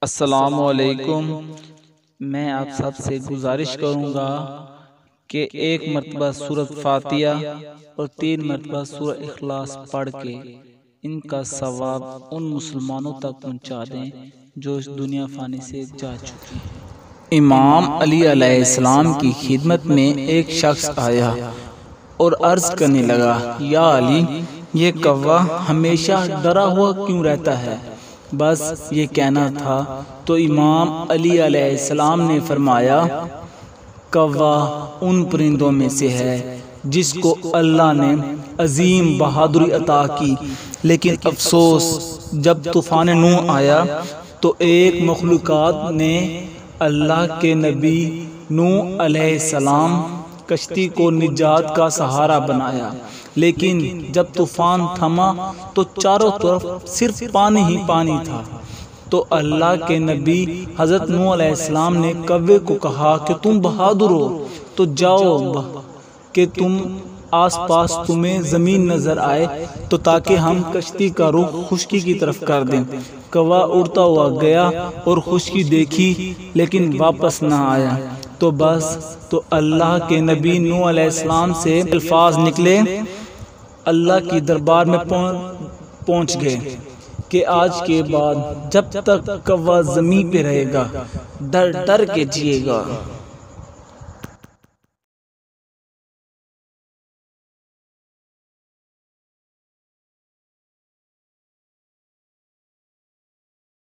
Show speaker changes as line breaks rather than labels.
السلام علیکم۔ میں آپ سب سے گزارش کروں گا کہ ایک مرتبہ سورۃ فاتحہ اور 3 مرتبہ سورہ اخلاص پڑھ کے ان کا ثواب ان مسلمانوں تک پہنچا دیں جو اس دنیا فانی سے جا چکے ہیں۔ امام علی علیہ السلام کی خدمت میں ایک شخص آیا اور عرض کرنے لگا، یا علی، یہ کوا ہمیشہ ڈرا ہوا کیوں رہتا ہے؟ بس یہ کہنا تھا تو امام علی علیہ السلام نے فرمایا، کوا ان پرندوں میں سے ہے جس کو اللہ نے عظیم بہادری عطا کی، لیکن افسوس جب طوفان نوح آیا تو ایک مخلوقات نے اللہ کے نبی نوح علیہ السلام کشتی کو نجات کا سہارا بنایا، لیکن جب طوفان تھما تو چاروں طرف صرف پانی ہی پانی تھا۔ تو اللہ کے نبی حضرت نوح علیہ السلام نے کوے کو کہا کہ تم بہادر ہو تو جاؤ کہ تم آس پاس تمہیں زمین نظر آئے تو تاکہ ہم کشتی کا رخ خشکی کی طرف کر دیں۔ کوا اڑتا ہوا گیا اور خشکی دیکھی لیکن واپس نہ آیا۔ تو بس تو اللہ کے نبی نوح علیہ السلام سے الفاظ نکلے، اللہ کی دربار میں پہنچ گئے کہ آج کے بعد جب تک کوا زمین پہ رہے گا ڈر ڈر کے جیے گا۔